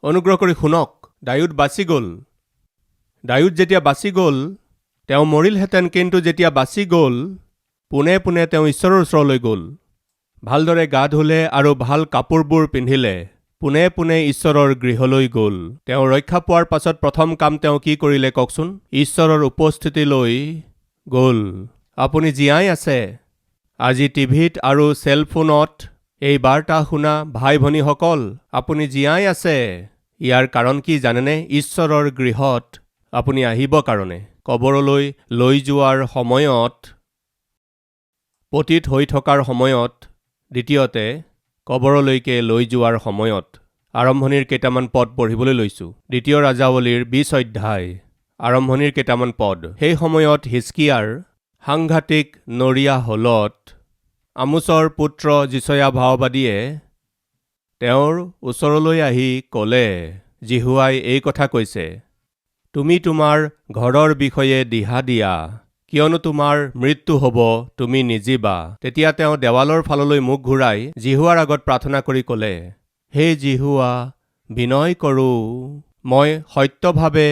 অনুগ্ৰহ কৰি শুনক, ডায়ুদ বাচি গ'ল। ডায়ুদ যেতিয়া বাচি গ'ল, তেওঁ মৰিলহেঁতেন, কিন্তু যেতিয়া বাচি গ'ল, পোনে পোনে তেওঁ ঈশ্বৰৰ ওচৰলৈ গ'ল। ভালদৰে গা ধুলে আৰু ভাল কাপোৰবোৰ পিন্ধিলে। পোনে পোনে ঈশ্বৰৰ গৃহলৈ গ'ল। তেওঁ ৰক্ষা পোৱাৰ পাছত প্ৰথম কাম তেওঁ কি কৰিলে কওকচোন? ঈশ্বৰৰ উপস্থিতিলৈ গ'ল। আপুনি জীয়াই আছে। আজি টিভিত আৰু চেলফোনত এই বাৰ্তা শুনা ভাই ভনীসকল, আপুনি জীয়াই আছে। ইয়াৰ কাৰণ কি জানেনে? ঈশ্বৰৰ গৃহত আপুনি আহিব কাৰণে। কবৰলৈ লৈ যোৱাৰ সময়ত, পতিত হৈ থকাৰ সময়ত, দ্বিতীয়তে কবৰলৈকে লৈ যোৱাৰ সময়ত। আৰম্ভণিৰ কেইটামান পদ পঢ়িবলৈ লৈছোঁ। ২ ৰাজাৱলীৰ ২০ অধ্যায়, আৰম্ভণিৰ কেইটামান পদ। সেই সময়ত হিজকিয়াৰ সাংঘাতিক নৰিয়া হলত আমোচৰ পুত্ৰ যিশয়া ভাওবাদীয়ে তেওঁৰ ওচৰলৈ আহি ক'লে, জিহুৱাই এই কথা কৈছে, তুমি তোমাৰ ঘৰৰ বিষয়ে দিহা দিয়া, কিয়নো তোমাৰ মৃত্যু হ'ব, তুমি নিজিবা। তেতিয়া তেওঁ দেৱালৰ ফাললৈ মুখ ঘূৰাই জিহুৱাৰ আগত প্ৰাৰ্থনা কৰি ক'লে, হে জিহুৱা, বিনয় কৰোঁ, মই সত্যভাৱে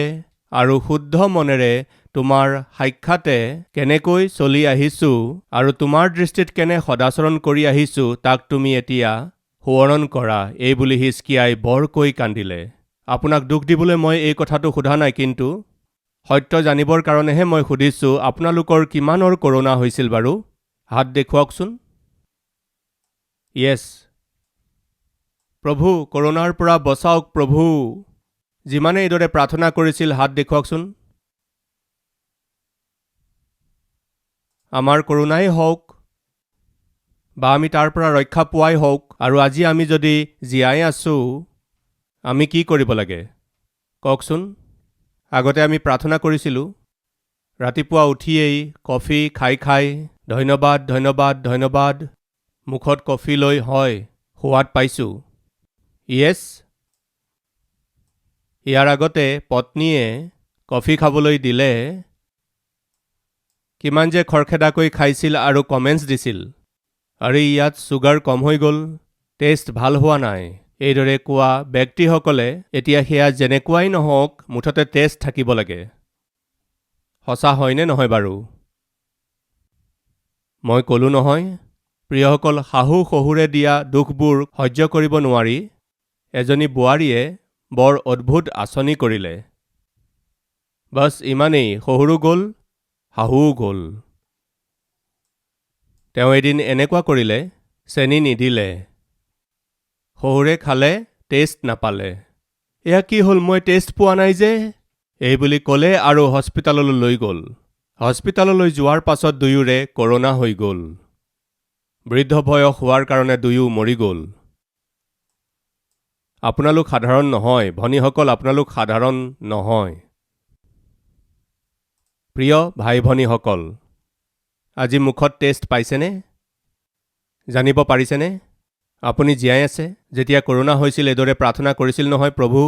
আৰু শুদ্ধ মনেৰে তোমাৰ সাক্ষাতে কেনেকৈ চলি আহিছোঁ আৰু তোমাৰ দৃষ্টিত কেনে সদাচৰণ কৰি আহিছোঁ, তাক তুমি এতিয়া সোঁৱৰণ কৰা। এই বুলি হিজকিয়াই বৰকৈ কান্দিলে। আপোনাক দুখ দিবলৈ মই এই কথাটো সোধা নাই, কিন্তু সত্য জানিবৰ কাৰণেহে মই সুধিছোঁ, আপোনালোকৰ কিমানৰ কৰোণা হৈছিল বাৰু? হাত দেখুৱাওকচোন। য়েছ। প্ৰভু, কৰোণাৰ পৰা বচাওক প্ৰভু। যিমানে এইদৰে প্ৰাৰ্থনা কৰিছিল, হাত দেখুৱাওকচোন। আমাৰ কৰোণাই হওক বা আমি তাৰ পৰা ৰক্ষা পোৱাই হওক, আৰু আজি আমি যদি জীয়াই আছোঁ, আমি কি কৰিব লাগে কওকচোন? আগতে আমি প্ৰাৰ্থনা কৰিছিলোঁ, ৰাতিপুৱা উঠিয়েই কফি খাই ধন্যবাদ ধন্যবাদ ধন্যবাদ, মুখত কফি লৈ, হয়, সোৱাদ পাইছোঁ। য়েছ। ইয়াৰ আগতে পত্নীয়ে কফি খাবলৈ দিলে কিমান যে খৰখেদাকৈ খাইছিল আৰু কমেণ্টছ দিছিল, আৰে ইয়াত ছুগাৰ কম হৈ গ'ল, টেষ্ট ভাল হোৱা নাই। এইদৰে কোৱা ব্যক্তিসকলে এতিয়া সেয়া যেনেকুৱাই নহওক, মুঠতে টেষ্ট থাকিব লাগে। সঁচা হয়নে নহয় বাৰু? মই ক'লো নহয়, প্ৰিয়সকল, শাহু শহুৰে দিয়া দুখবোৰ সহ্য কৰিব নোৱাৰি এজনী বোৱাৰীয়ে বৰ অদ্ভুত আঁচনি কৰিলে। বাছ ইমানেই, শহুৰো গ'ল, শাহুও গ'ল। তেওঁ এদিন এনেকুৱা কৰিলে, চেনি নিদিলে। শহুৰে খালে, টেষ্ট নাপালে। এয়া কি হ'ল, মই টেষ্ট পোৱা নাই যে, এই বুলি ক'লে আৰু হস্পিটাললৈ লৈ গ'ল। হস্পিটাললৈ যোৱাৰ পাছত দুয়োৰে কৰোণা হৈ গ'ল। বৃদ্ধ বয়স হোৱাৰ কাৰণে দুয়ো মৰি গ'ল। আপোনালোক সাধাৰণ নহয়, ভনীসকল, আপোনালোক সাধাৰণ নহয়। প্ৰিয় ভাই ভনীসকল, আজি মুখত টেষ্ট পাইছেনে? জানিব পাৰিছেনে আপুনি জীয়াই আছে? যেতিয়া কৰোণা হৈছিল এইদৰে প্ৰাৰ্থনা কৰিছিল নহয়, প্ৰভু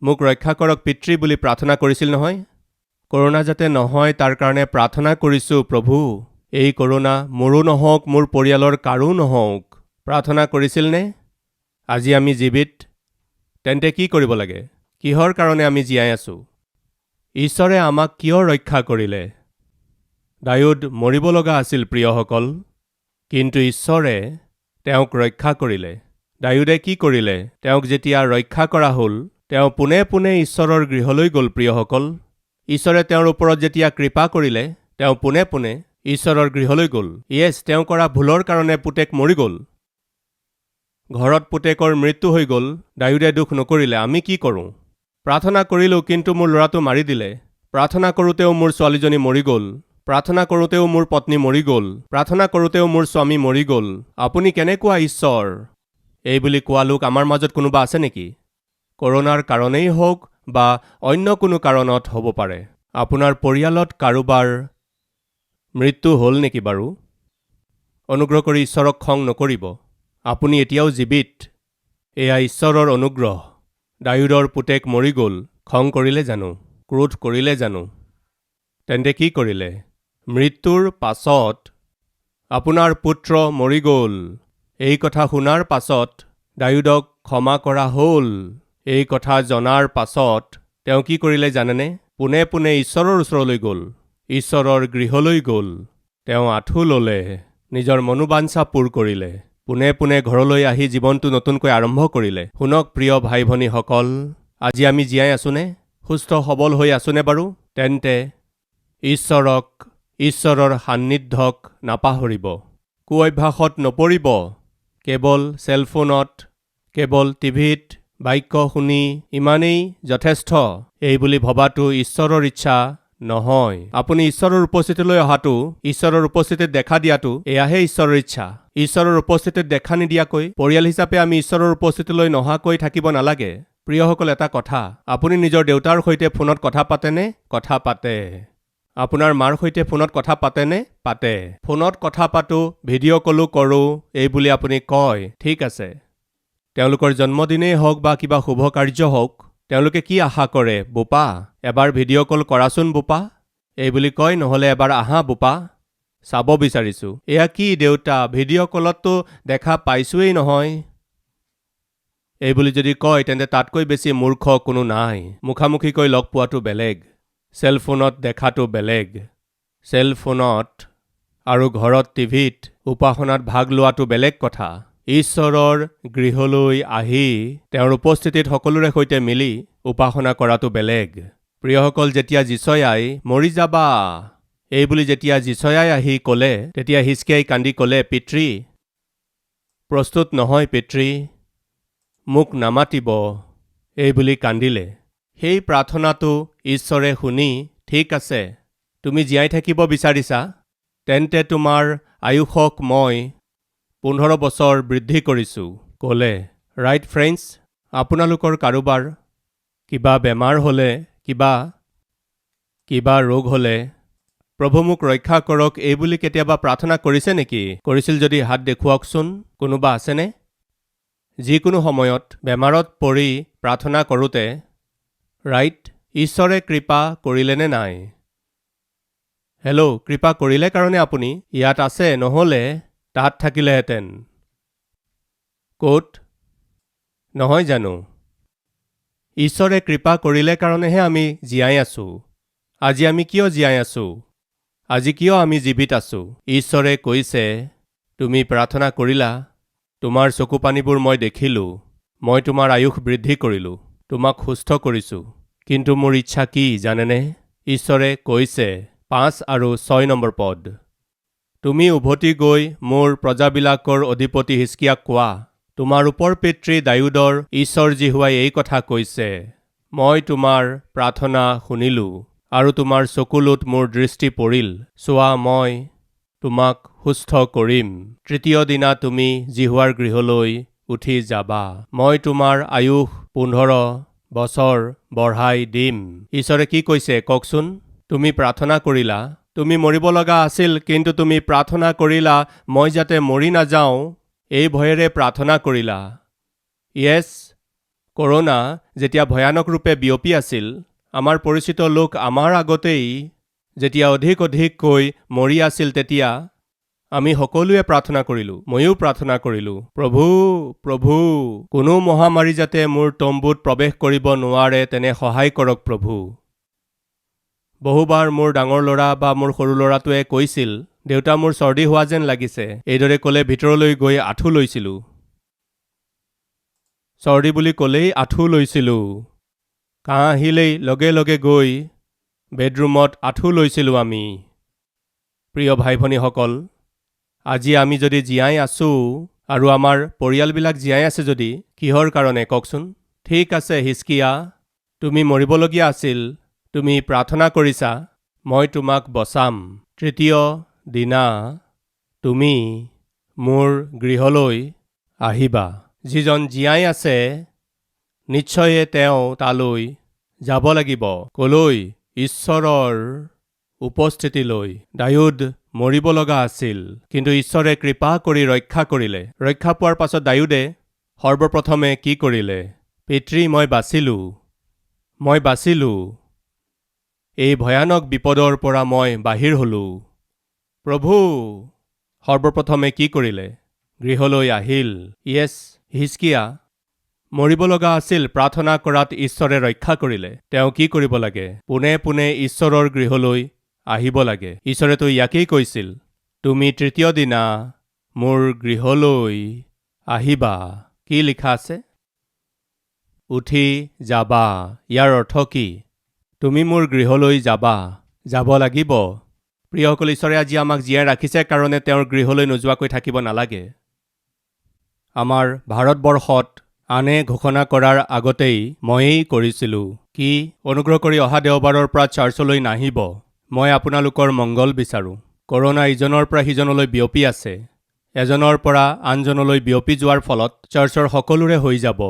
মোক ৰক্ষা কৰক পিতৃ বুলি প্ৰাৰ্থনা কৰিছিল নহয়? কৰোণা যাতে নহয় তাৰ কাৰণে প্ৰাৰ্থনা কৰিছোঁ প্ৰভু, এই কৰোণা মোৰো নহওক, মোৰ পৰিয়ালৰ কাৰো নহওক। প্ৰাৰ্থনা কৰিছিলনে? আজি আমি জীৱিত। তেন্তে কি কৰিব লাগে? কিহৰ কাৰণে আমি জীয়াই আছোঁ? ঈশ্বৰে আমাক কিয় ৰক্ষা কৰিলে? ডায়ুদ মৰিব লগা আছিল প্ৰিয়সকল, কিন্তু ঈশ্বৰে তেওঁক ৰক্ষা কৰিলে। ডায়ুদে কি কৰিলে? তেওঁক যেতিয়া ৰক্ষা কৰা হ'ল, তেওঁ পোনে পোনে ঈশ্বৰৰ গৃহলৈ গ'ল। প্ৰিয়সকল, ঈশ্বৰে তেওঁৰ ওপৰত যেতিয়া কৃপা কৰিলে, তেওঁ পোনে পোনে ঈশ্বৰৰ গৃহলৈ গ'ল। য়েছ, তেওঁ কৰা ভুলৰ কাৰণে পুতেক মৰি গ'ল। ঘৰত পুতেকৰ মৃত্যু হৈ গ'ল। ডায়ুদে দুখ নকৰিলে। আমি কি কৰোঁ? প্ৰাৰ্থনা কৰিলোঁ, কিন্তু মোৰ ল'ৰাটো মাৰি দিলে। প্ৰাৰ্থনা কৰোঁতেও মোৰ ছোৱালীজনী মৰি গ'ল। প্ৰাৰ্থনা কৰোঁতেও মোৰ পত্নী মৰি গ'ল। প্ৰাৰ্থনা কৰোঁতেও মোৰ স্বামী মৰি গ'ল। আপুনি কেনেকুৱা ঈশ্বৰ? এই বুলি কোৱা লোক আমাৰ মাজত কোনোবা আছে নেকি? কৰোণাৰ কাৰণেই হওক বা অন্য কোনো কাৰণত হ'ব পাৰে। আপোনাৰ পৰিয়ালত কাৰোবাৰ মৃত্যু হ'ল নেকি বাৰু? অনুগ্ৰহ কৰি ঈশ্বৰক খং নকৰিব। আপুনি এতিয়াও জীৱিত। এয়া ঈশ্বৰৰ অনুগ্ৰহ। ডায়ুদৰ পুতেক মৰি গ'ল। খং কৰিলে জানো? ক্ৰোধ কৰিলে জানো? তেন্তে কি কৰিলে? মৃত্যুৰ পাছত আপোনাৰ পুত্ৰ মৰি গ'ল। এই কথা শুনাৰ পাছত ডায়ুদক ক্ষমা কৰা হ'ল। এই কথা জনাৰ পাছত তেওঁ কি কৰিলে জানেনে? পোনে পোনে ঈশ্বৰৰ ওচৰলৈ গ'ল, ঈশ্বৰৰ গৃহলৈ গ'ল। তেওঁ আঁঠু ল'লে, নিজৰ মনোবাঞ্ছা পূৰ কৰিলে, পোনে পোনে ঘৰলৈ আহি জীৱনটো নতুনকৈ আৰম্ভ কৰিলে। শুনক প্ৰিয় ভাই ভনীসকল, আজি আমি জীয়াই আছোনে? সুস্থ সবল হৈ আছোনে বাৰু? তেন্তে ঈশ্বৰক, ঈশ্বৰৰ সান্নিধ্যক নাপাহৰিব, কুঅভ্যাসত নপৰিব। কেৱল চেলফোনত, কেৱল টিভিত বাক্য শুনি ইমানেই যথেষ্ট এই বুলি ভবাটো ঈশ্বৰৰ ইচ্ছা নহয়। আপুনি ঈশ্বৰৰ উপস্থিতিলৈ অহাটো, ঈশ্বৰৰ উপস্থিতিত দেখা দিয়াটো, এয়াহে ঈশ্বৰৰ ইচ্ছা। ঈশ্বৰৰ উপস্থিতিত দেখা নিদিয়াকৈ পৰিয়াল হিচাপে আমি ঈশ্বৰৰ উপস্থিতিলৈ নহাকৈ থাকিব নালাগে। প্ৰিয়সকল, এটা কথা, আপুনি নিজৰ দেউতাৰ সৈতে ফোনত কথা পাতেনে? কথা পাতে। আপোনাৰ মাৰ সৈতে ফোনত কথা পাতেনে? পাতে। ফোনত কথা পাতো, ভিডিঅ' কলো কৰোঁ, এই বুলি আপুনি কয়, ঠিক আছে। তেওঁলোকৰ জন্মদিনেই হওক বা কিবা শুভ কাৰ্য হওক, তেওঁলোকে কি আশা কৰে? বোপা, এবাৰ ভিডিঅ' কল কৰাচোন বোপা, এই বুলি কয়, নহ'লে এবাৰ আহা বোপা, চাব বিচাৰিছোঁ। এয়া কি দেউতা, ভিডিঅ' কলততো দেখা পাইছোৱেই নহয়, এই বুলি যদি কয়, তেন্তে তাতকৈ বেছি মূৰ্খ কোনো নাই। মুখামুখিকৈ লগ পোৱাটো বেলেগ, চেলফোনত দেখাটো বেলেগ। চেলফোনত আৰু ঘৰত টিভিত উপাসনাত ভাগ লোৱাটো বেলেগ কথা। ঈশ্বৰৰ গৃহলৈ আহি তেওঁৰ উপস্থিতিত সকলোৰে সৈতে মিলি উপাসনা কৰাটো বেলেগ। প্ৰিয়সকল, যেতিয়া যিচয়াই মৰি যাবা এই বুলি যেতিয়া যিচয়াই আহি ক'লে, তেতিয়া হিজকিয়াই কান্দি ক'লে, পিতৃ, প্ৰস্তুত নহয় পিতৃ, মোক নামাতিব, এই বুলি কান্দিলে। সেই প্ৰাৰ্থনাটো ঈশ্বৰে শুনি, ঠিক আছে, তুমি জীয়াই থাকিব বিচাৰিছা, তেন্তে তোমাৰ আয়ুসক মই 15 বছৰ বৃদ্ধি কৰিছোঁ, ক'লে। ৰাইট ফ্ৰেণ্ডছ, আপোনালোকৰ কাৰোবাৰ কিবা বেমাৰ হ'লে, কিবা ৰোগ হ'লে, প্ৰভু মোক ৰক্ষা কৰক এই বুলি কেতিয়াবা প্ৰাৰ্থনা কৰিছে নেকি? কৰিছিল যদি হাত দেখুৱাওকচোন। কোনোবা আছেনে? যিকোনো সময়ত বেমাৰত পৰি প্ৰাৰ্থনা কৰোঁতে ৰাইট, ঈশ্বৰে কৃপা কৰিলেনে নাই? হেল্ল', কৃপা কৰিলে কাৰণে আপুনি ইয়াত আছে, নহ'লে তাত থাকিলেহেঁতেন। ক'ত? নহয় জানো? ঈশ্বৰে কৃপা কৰিলে কাৰণেহে আমি জীয়াই আছোঁ। আজি আমি কিয় জীয়াই আছোঁ? আজি কিয় আমি জীৱিত আছোঁ? ঈশ্বৰে কৈছে, তুমি প্ৰাৰ্থনা কৰিলা, তোমাৰ চকুপানীবোৰ মই দেখিলোঁ, মই তোমাৰ আয়ুস বৃদ্ধি কৰিলোঁ, তোমাক সুস্থ কৰিছোঁ। কিন্তু মোৰ ইচ্ছা কি জানেনে? ঈশ্বৰে কৈছে 5 আৰু 6 নম্বৰ পদ, তুমি উভতি গৈ মোৰ প্ৰজাবিলাকৰ অধিপতি হিজকিয়াক কোৱা, তোমাৰ ওপৰ পিতৃ দায়ুদৰ ঈশ্বৰ জিহুৱাই এই কথা কৈছে, মই তোমাৰ প্ৰাৰ্থনা শুনিলোঁ আৰু তোমাৰ চকুলোত মোৰ দৃষ্টি পৰিল। চোৱা, মই তোমাক সুস্থ কৰিম। তৃতীয় দিনা তুমি জিহুৱাৰ গৃহলৈ উঠি যাবা। মই তোমাৰ আয়ুস 15 বছৰ বঢ়াই দিম। ঈশ্বৰে কি কৈছে কওকচোন? তুমি প্ৰাৰ্থনা কৰিলা, তুমি মৰিব লগা আছিল, কিন্তু তুমি প্ৰাৰ্থনা কৰিলা মই যাতে মৰি নাযাওঁ, এই ভয়েৰে প্ৰাৰ্থনা কৰিলা। য়েছ, কৰোনা যেতিয়া ভয়ানক ৰূপে বিয়পি আছিল, আমাৰ পৰিচিত লোক আমাৰ আগতেই যেতিয়া অধিককৈ মৰি আছিল, তেতিয়া আমি সকলোৱে প্ৰাৰ্থনা কৰিলোঁ, ময়ো প্ৰাৰ্থনা কৰিলোঁ, প্ৰভু প্ৰভু, কোনো মহামাৰী যাতে মোৰ তম্বুত প্ৰৱেশ কৰিব নোৱাৰে তেনে সহায় কৰক প্ৰভু। বহুবাৰ মোৰ ডাঙৰ ল'ৰা বা মোৰ সৰু ল'ৰাটোৱে কৈছিল, দেউতা মোৰ চৰ্দি হোৱা যেন লাগিছে, এইদৰে ক'লে ভিতৰলৈ গৈ আঁঠু লৈছিলোঁ। চৰ্দি বুলি ক'লেই আঁঠু লৈছিলোঁ। কাহ আহিলেই লগে লগে গৈ বেডৰুমত আঁঠু লৈছিলোঁ আমি। প্ৰিয় ভাই ভনীসকল, আজি আমি যদি জীয়াই আছোঁ আৰু আমাৰ পৰিয়ালবিলাক জীয়াই আছে যদি, কিহৰ কাৰণে কওকচোন? ঠিক আছে হিজকিয়া, তুমি মৰিবলগীয়া আছিল, তুমি প্ৰাৰ্থনা কৰিছা, মই তোমাক বচাম। তৃতীয় দিনা তুমি মোৰ গৃহলৈ আহিবা। যিজন জীয়াই আছে নিশ্চয়ে তেওঁ তালৈ যাব লাগিব। কলৈ? ঈশ্বৰৰ উপস্থিতিলৈ। দায়ুদ মৰিব লগা আছিল, কিন্তু ঈশ্বৰে কৃপা কৰি ৰক্ষা কৰিলে। ৰক্ষা পোৱাৰ পাছত দায়ুদে সৰ্বপ্ৰথমে কি কৰিলে? পিতৃ, মই বাচিলোঁ, এই ভয়ানক বিপদৰ পৰা মই বাহিৰ হলোঁ। প্ৰভু সৰ্বপ্ৰথমে কি কৰিলে? গৃহলৈ আহিল। য়েছ, হিজকিয়া, মৰিব লগা আছিল, প্ৰাৰ্থনা কৰাত ঈশ্বৰে ৰক্ষা কৰিলে। তেওঁ কি কৰিব লাগে? পোনে পোনে ঈশ্বৰৰ গৃহলৈ আহিব লাগে। ঈশ্বৰেতো ইয়াকেই কৈছিল, তুমি তৃতীয় দিনা মোৰ গৃহলৈ আহিবা। কি লিখা আছে? উঠি যাবা। ইয়াৰ অৰ্থ কি? তুমি মোৰ গৃহলৈ যাবা, যাব লাগিব। প্ৰিয়সকল, ঈশ্বৰে আজি আমাক জীয়াই ৰাখিছে কাৰণে তেওঁৰ গৃহলৈ নোযোৱাকৈ থাকিব নালাগে। আমাৰ ভাৰতবৰ্ষত আনে ঘোষণা কৰাৰ আগতেই ময়েই কৰিছিলোঁ। কি? অনুগ্ৰহ কৰি অহা দেওবাৰৰ পৰা চাৰ্চলৈ নাহিব। মই আপোনালোকৰ মংগল বিচাৰোঁ। কৰোনা ইজনৰ পৰা সিজনলৈ বিয়পি আছে। এজনৰ পৰা আনজনলৈ বিয়পি যোৱাৰ ফলত চাৰ্চৰ সকলোৰে হৈ যাব।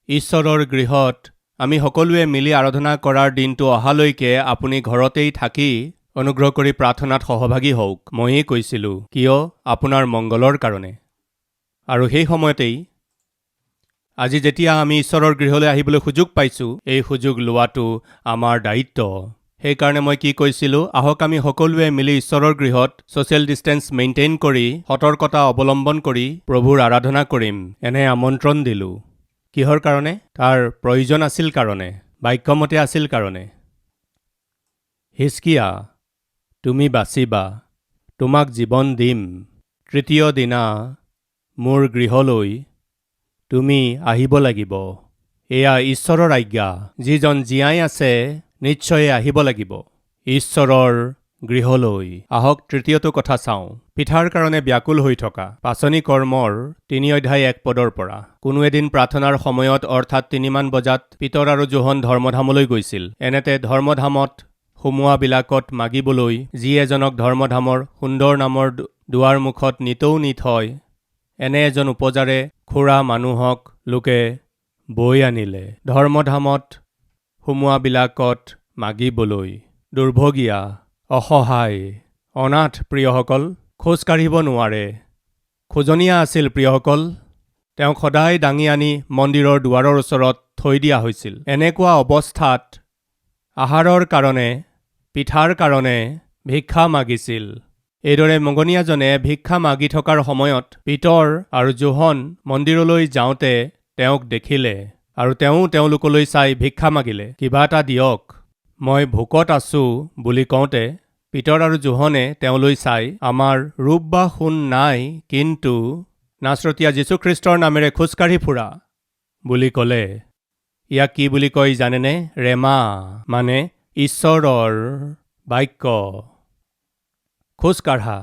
ঈশ্বৰৰ গৃহত আমি সকলোৱে মিলি আৰাধনা কৰাৰ দিনটো অহালৈকে আপুনি ঘৰতেই থাকি অনুগ্ৰহ কৰি প্ৰাৰ্থনাত সহভাগী হওক। ময়েই কৈছিলোঁ, কিয়? আপোনাৰ মংগলৰ কাৰণে। আৰু সেই সময়তেই আজি যেতিয়া আমি ঈশ্বৰৰ গৃহলৈ আহিবলৈ সুযোগ পাইছোঁ, এই সুযোগ লোৱাটো আমাৰ দায়িত্ব। সেইকাৰণে মই কি কৈছিলোঁ? আহক আমি সকলোৱে মিলি ঈশ্বৰৰ গৃহত ছ'চিয়েল ডিষ্টেন্স মেইনটেইন কৰি, সতৰ্কতা অৱলম্বন কৰি প্ৰভুৰ আৰাধনা কৰিম, এনে আমন্ত্ৰণ দিলোঁ। কিহৰ কাৰণে? তাৰ প্ৰয়োজন আছিল কাৰণে, বাক্যমতে আছিল কাৰণে। হিজকিয়া, তুমি বাচিবা, তোমাক জীৱন দিম। তৃতীয় দিনা মোৰ গৃহলৈ তুমি আহিব লাগিব। এয়া ঈশ্বৰৰ আজ্ঞা। যিজন জীয়াই আছে নিশ্চয় আহিব লাগিব ঈশ্বৰৰ গৃহলৈ। আহক তৃতীয়টো কথা চাওঁ। পিঠাৰ কাৰণে ব্যাকুল হৈ থকা। পাচনি কৰ্মৰ 3:1 পৰা। কোনো এদিন প্ৰাৰ্থনাৰ সময়ত অৰ্থাৎ 3মান বজাত পিতৰ আৰু জোহন ধৰ্মধামলৈ গৈছিল। এনেতে ধৰ্মধামত সোমোৱাবিলাকত মাগিবলৈ যি এজনক ধৰ্মধামৰ সুন্দৰ নামৰ দুৱাৰ মুখত নিতৌ নি থয়, এনে এজন উপজাৰে খুৰা মানুহক লোকে বৈ আনিলে ধৰ্মধামত সোমোৱাবিলাকত মাগিবলৈ। দুৰ্ভগীয়া, অসহায়, অনাথ প্ৰিয়সকল, খোজ কাঢ়িব নোৱাৰে। খোজনীয়া আছিল প্ৰিয়সকল। তেওঁক সদায় দাঙি আনি মন্দিৰৰ দুৱাৰৰ ওচৰত থৈ দিয়া হৈছিল। এনেকুৱা অৱস্থাত আহাৰৰ কাৰণে, পিঠাৰ কাৰণে ভিক্ষা মাগিছিল। এইদৰে মগনীয়াজনে ভিক্ষা মাগি থকাৰ সময়ত পিতৰ আৰু জোহন মন্দিৰলৈ যাওঁতে তেওঁক দেখিলে আৰু তেওঁলোকলৈ চাই ভিক্ষা মাগিলে, কিবা এটা দিয়ক, মই ভোকত আছোঁ বুলি কওঁতে পিতৰ আৰু জোহনে তেওঁলৈ চাই, আমাৰ ৰূপ বা সোণ নাই, কিন্তু নাচৰতীয়া যীশুখ্ৰীষ্টৰ নামেৰে খোজকাঢ়ি ফুৰা বুলি ক'লে। ইয়াক কি বুলি কয় জানেনে? ৰেমা, মানে ঈশ্বৰৰ বাক্য। খোজকাঢ়া।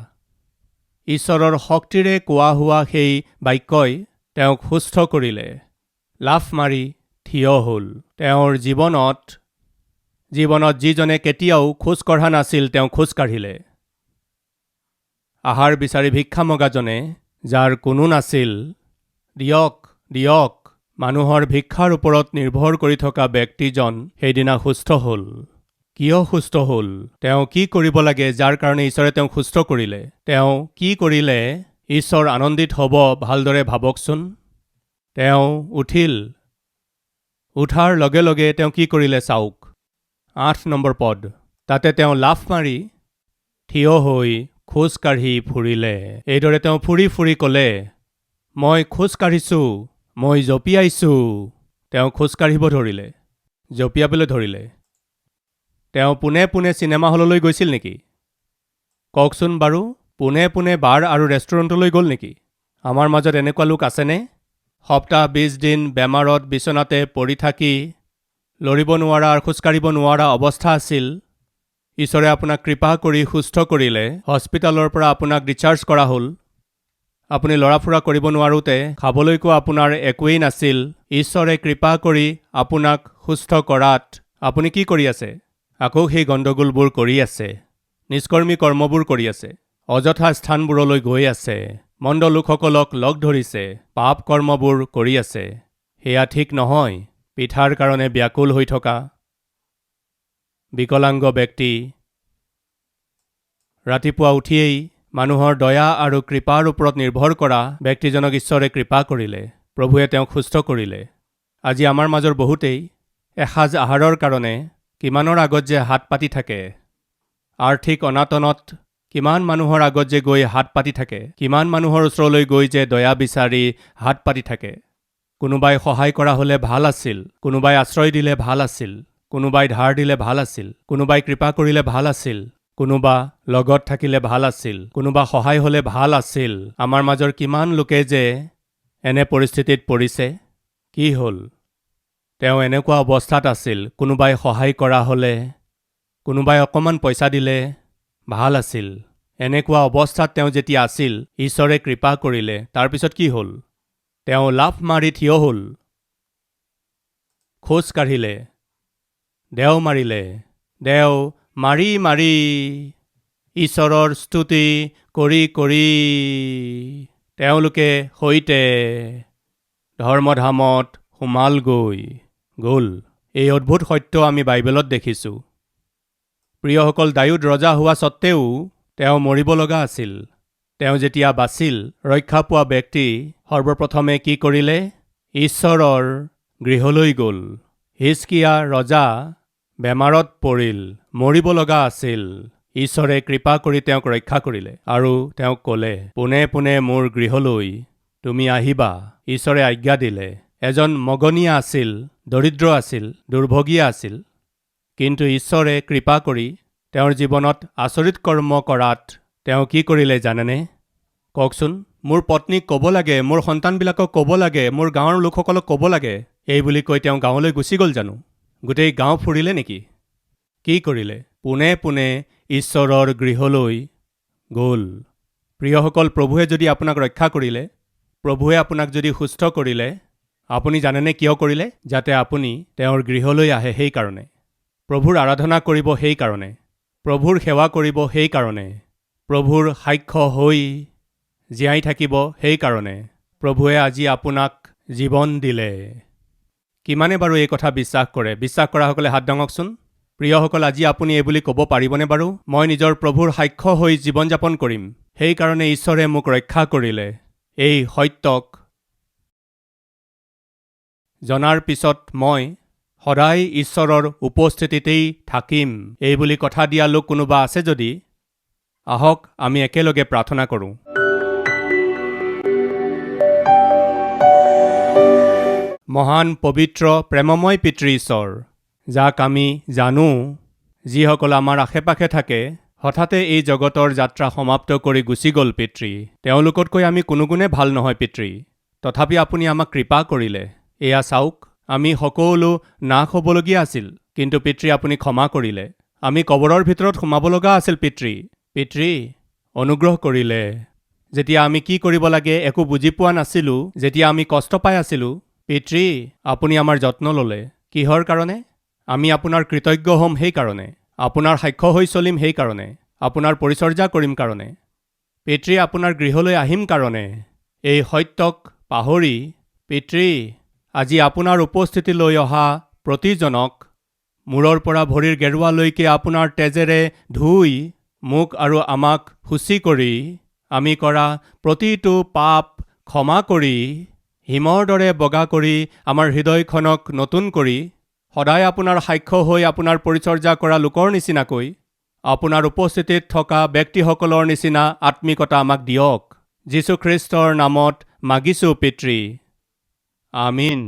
ঈশ্বৰৰ শক্তিৰে কোৱা হোৱা সেই বাক্যই তেওঁক সুস্থ কৰিলে। লাফ মাৰি থিয় হ'ল। তেওঁৰ জীৱনত যিজনে কেতিয়াও খোজ কঢ়া নাছিল, তেওঁ খোজ কাঢ়িলে। আহাৰ বিচাৰি ভিক্ষা মগাজনে, যাৰ কোনো নাছিল, দিয়ক দিয়ক, মানুহৰ ভিক্ষাৰ ওপৰত নিৰ্ভৰ কৰি থকা ব্যক্তিজন সেইদিনা সুস্থ হ'ল। কিয় সুস্থ হ'ল? তেওঁ কি কৰিব লাগে যাৰ কাৰণে ঈশ্বৰে তেওঁক সুস্থ কৰিলে? তেওঁ কি কৰিলে ঈশ্বৰ আনন্দিত হ'ব, ভালদৰে ভাবকচোন। তেওঁ উঠিল। উঠাৰ লগে লগে তেওঁ কি কৰিলে চাওক। 8 নম্বৰ পদ। তাতে তেওঁ লাফ মাৰি থিয় হৈ খোজ কাঢ়ি ফুৰিলে। এইদৰে তেওঁ ফুৰি ফুৰি ক'লে, মই খোজ কাঢ়িছোঁ, মই জঁপিয়াইছোঁ। তেওঁ খোজ কাঢ়িব ধৰিলে, জঁপিয়াবলৈ ধৰিলে। তেওঁ পোনে পোনে চিনেমা হললৈ গৈছিল নেকি? কওকচোন বাৰু। পোনে পোনে বাৰ আৰু ৰেষ্টুৰেণ্টলৈ গ'ল নেকি? আমাৰ মাজত এনেকুৱা লোক আছেনে? সপ্তাহ 20 দিন বেমাৰত বিচনাতে পৰি থাকি লৰিব নোৱাৰা আৰু খোজকাঢ়িব নোৱাৰা অৱস্থা আছিল। ঈশ্বৰে আপোনাক কৃপা কৰি সুস্থ কৰিলে। হস্পিটালৰ পৰা আপোনাক ডিচাৰ্জ কৰা হ'ল। আপুনি লৰা ফুৰা কৰিব নোৱাৰোঁতে, খাবলৈকো আপোনাৰ একোৱেই নাছিল। ঈশ্বৰে কৃপা কৰি আপোনাক সুস্থ কৰাত আপুনি কি কৰি আছে? আকৌ সেই গণ্ডগোলবোৰ কৰি আছে, নিষ্কৰ্মী কৰ্মবোৰ কৰি আছে, অযথা স্থানবোৰলৈ গৈ আছে, মন্দ লোকসকলক লগ ধৰিছে, পাপ কৰ্মবোৰ কৰি আছে। সেয়া ঠিক নহয়। পিঠাৰ কাৰণে ব্যাকুল হৈ থকা বিকলাংগ ব্যক্তি, ৰাতিপুৱা উঠিয়েই মানুহৰ দয়া আৰু কৃপাৰ ওপৰত নিৰ্ভৰ কৰা ব্যক্তিজনক ঈশ্বৰে কৃপা কৰিলে। প্ৰভুৱে তেওঁক সুস্থ কৰিলে। আজি আমাৰ মাজৰ বহুতেই এসাঁজ আহাৰৰ কাৰণে কিমানৰ আগত যে হাত পাতি থাকে, আৰ্থিক অনাটনত কিমান মানুহৰ আগত যে গৈ হাত পাতি থাকে, কিমান মানুহৰ ওচৰলৈ গৈ যে দয়া বিচাৰি হাত পাতি থাকে। কোনোবাই সহায় কৰা হ'লে ভাল আছিল, কোনোবাই আশ্ৰয় দিলে ভাল আছিল, কোনোবাই ধাৰ দিলে ভাল আছিল, কোনোবাই কৃপা কৰিলে ভাল আছিল, কোনোবা লগত থাকিলে ভাল আছিল, কোনোবা সহায় হ'লে ভাল আছিল। আমাৰ মাজৰ কিমান লোকে যে এনে পৰিস্থিতিত পৰিছে। কি হ'ল? তেওঁ এনেকুৱা অৱস্থাত আছিল, কোনোবাই সহায় কৰা হ'লে, কোনোবাই অকণমান পইচা দিলে ভাল আছিল। এনেকুৱা অৱস্থাত তেওঁ যেতিয়া আছিল, ঈশ্বৰে কৃপা কৰিলে। তাৰপিছত কি হ'ল? তেওঁ লাফ মাৰি থিয় হ'ল, খোজ কাঢ়িলে, দেও মাৰিলে, দেও মাৰি মাৰি ঈশ্বৰৰ স্তুতি কৰি কৰি তেওঁলোকে সৈতে ধৰ্মধামত সোমালগৈ গ'ল। এই অদ্ভুত সত্য আমি বাইবেলত দেখিছোঁ। প্ৰিয়সকল, দাউদ ৰজা হোৱা স্বত্তেও তেওঁ মৰিব লগা আছিল। তেওঁ যেতিয়া বাচিল, ৰক্ষা পোৱা ব্যক্তি সৰ্বপ্ৰথমে কি কৰিলে? ঈশ্বৰৰ গৃহলৈ গ'ল। হিজকিয়া ৰজা বেমাৰত পৰিল, মৰিব লগা আছিল। ঈশ্বৰে কৃপা কৰি তেওঁক ৰক্ষা কৰিলে আৰু তেওঁক ক'লে, পোনে পোনে মোৰ গৃহলৈ তুমি আহিবা। ঈশ্বৰে আজ্ঞা দিলে। এজন মগনীয়া আছিল, দৰিদ্ৰ আছিল, দুৰ্ভগীয়া আছিল, কিন্তু ঈশ্বৰে কৃপা কৰি তেওঁৰ জীৱনত আচৰিত কৰ্ম কৰাত তেওঁ কি কৰিলে জানেনে? কওকচোন। মোৰ পত্নীক ক'ব লাগে, মোৰ সন্তানবিলাকক ক'ব লাগে, মোৰ গাঁৱৰ লোকসকলক ক'ব লাগে, এই বুলি কৈ তেওঁ গাঁৱলৈ গুচি গ'ল জানো? গোটেই গাঁও ফুৰিলে নেকি? কি কৰিলে? পোনে পোনে ঈশ্বৰৰ গৃহলৈ গ'ল। প্ৰিয়সকল, প্ৰভুৱে যদি আপোনাক ৰক্ষা কৰিলে, প্ৰভুৱে আপোনাক যদি সুস্থ কৰিলে, আপুনি জানেনে কিয় কৰিলে? যাতে আপুনি তেওঁৰ গৃহলৈ আহে। সেইকাৰণে প্ৰভুৰ আৰাধনা কৰিব, সেইকাৰণে প্ৰভুৰ সেৱা কৰিব, সেইকাৰণে প্ৰভুৰ সাক্ষ্য হৈ জীয়াই থাকিব, সেইকাৰণে প্ৰভুৱে আজি আপোনাক জীৱন দিলে। কিমানে বাৰু এই কথা বিশ্বাস কৰে? বিশ্বাস কৰাসকলে হাত দাঙকচোন। প্ৰিয়সকল, আজি আপুনি এই বুলি ক'ব পাৰিবনে বাৰু? মই নিজৰ প্ৰভুৰ সাক্ষ্য হৈ জীৱন যাপন কৰিম, সেইকাৰণে ঈশ্বৰে মোক ৰক্ষা কৰিলে। এই সত্যক জনাৰ পিছত মই সদায় ঈশ্বৰৰ উপস্থিতিতেই থাকিম, এই বুলি কথা দিয়া লোক কোনোবা আছে যদি আহক আমি একেলগে প্ৰাৰ্থনা কৰোঁ। মহান পবিত্ৰ প্ৰেমময় পিতৃ ঈশ্বৰ, যাক আমি জানো, যিসকল আমাৰ আশে পাশে থাকে, হঠাতে এই জগতৰ যাত্ৰা সমাপ্ত কৰি গুচি গ'ল পিতৃ। তেওঁলোকতকৈ আমি কোনো গুণে ভাল নহয় পিতৃ, তথাপি আপুনি আমাক কৃপা কৰিলে। এয়া চাওক, আমি সকলো নাশ হ'বলগীয়া আছিল, কিন্তু পিতৃ আপুনি ক্ষমা কৰিলে। আমি কবৰৰ ভিতৰত সোমাব লগা আছিল পিতৃ। পিতৃ অনুগ্ৰহ কৰিলে। যেতিয়া আমি কি কৰিব লাগে একো বুজি পোৱা নাছিলোঁ, যেতিয়া আমি কষ্ট পাই আছিলোঁ, পিতৃ আপুনি আমাৰ যত্ন ল'লে। কিহৰ কাৰণে? আমি আপোনাৰ কৃতজ্ঞ হ'ম সেইকাৰণে, আপোনাৰ সাক্ষ্য হৈ চলিম সেইকাৰণে, আপোনাৰ পৰিচৰ্যা কৰিম কাৰণে, পিতৃ আপোনাৰ গৃহলৈ আহিম কাৰণে। এই সত্যক পাহৰি পিতৃ আজি আপোনাৰ উপস্থিতিলৈ অহা প্ৰতিজনক মূৰৰ পৰা ভৰিৰ গেৰুৱালৈকে আপোনাৰ তেজেৰে ধুই মোক আৰু আমাক শুচি কৰি, আমি কৰা প্ৰতিটো পাপ ক্ষমা কৰি, হিমৰ দৰে বগা কৰি আমাৰ হৃদয়খনক নতুন কৰি, সদায় আপোনাৰ সাক্ষ্য হৈ আপোনাৰ পৰিচৰ্যা কৰা লোকৰ নিচিনাকৈ আপোনাৰ উপস্থিতিত থকা ব্যক্তিসকলৰ নিচিনা আত্মিকতা আমাক দিয়ক। যীশুখ্ৰীষ্টৰ নামত মাগিছোঁ পিতৃ। আমিন।